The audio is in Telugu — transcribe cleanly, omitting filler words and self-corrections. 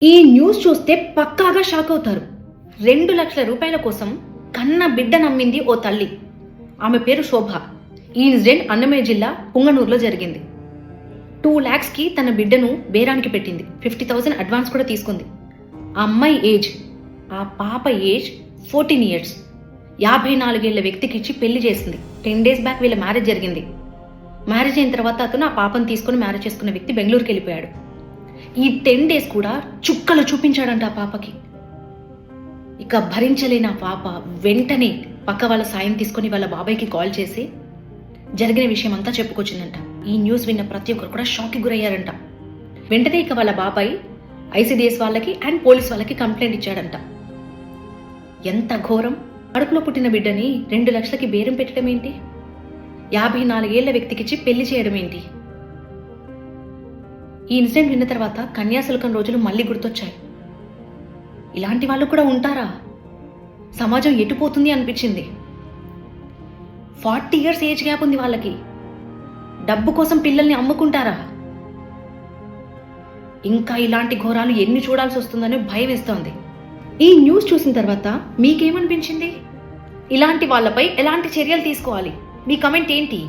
ఈ న్యూస్ చూస్తే పక్కాగా షాక్ అవుతారు. 2 లక్షల రూపాయల కోసం కన్న బిడ్డ నమ్మింది ఓ తల్లి. ఆమె పేరు శోభ. ఈ ఇన్సిడెంట్ అన్నమయ్య జిల్లా పుంగనూరులో జరిగింది. 2 lakhs కి తన బిడ్డను బేరానికి పెట్టింది. 50,000 అడ్వాన్స్ కూడా తీసుకుంది. ఆ అమ్మాయి ఏజ్, ఆ పాప ఏజ్ 14 years. 54 ఏళ్ల వ్యక్తికి ఇచ్చి పెళ్లి చేసింది. 10 days బ్యాక్ వీళ్ళ మ్యారేజ్ జరిగింది. మ్యారేజ్ అయిన తర్వాత అతను ఆ పాపను తీసుకుని మ్యారేజ్ చేసుకున్న వ్యక్తి బెంగళూరుకి వెళ్ళిపోయాడు. ఈ 10 days కూడా చుక్కలు చూపించాడంట ఆ పాపకి. ఇక భరించలేని ఆ పాప వెంటనే పక్క వాళ్ళ సాయం తీసుకుని వాళ్ళ బాబాయ్కి కాల్ చేసి జరిగిన విషయం అంతా చెప్పుకొచ్చిందంట. ఈ న్యూస్ విన్న ప్రతి ఒక్కరు కూడా షాక్కి గురయ్యారంట. వెంటనే ఇక వాళ్ళ బాబాయ్ ICDS వాళ్ళకి అండ్ పోలీస్ వాళ్ళకి కంప్లైంట్ ఇచ్చాడంట. ఎంత ఘోరం! కడుపులో పుట్టిన బిడ్డని 2 లక్షలకి బేరం పెట్టడం ఏంటి? 54 ఏళ్ల వ్యక్తికిచ్చి పెళ్లి చేయడం ఏంటి? ఈ ఇన్సిడెంట్ విన్న తర్వాత కన్యాశుల్కం రోజులు మళ్ళీ గుర్తొచ్చాయి. ఇలాంటి వాళ్ళు కూడా ఉంటారా? సమాజం ఎటుపోతుంది అనిపించింది. 40 years ఏజ్ గ్యాప్ ఉంది వాళ్ళకి. డబ్బు కోసం పిల్లల్ని అమ్ముకుంటారా? ఇంకా ఇలాంటి ఘోరాలు ఎన్ని చూడాల్సి వస్తుందని భయం వేస్తోంది. ఈ న్యూస్ చూసిన తర్వాత మీకేమనిపించింది? ఇలాంటి వాళ్ళపై ఎలాంటి చర్యలు తీసుకోవాలి? మీ కమెంట్ ఏంటి?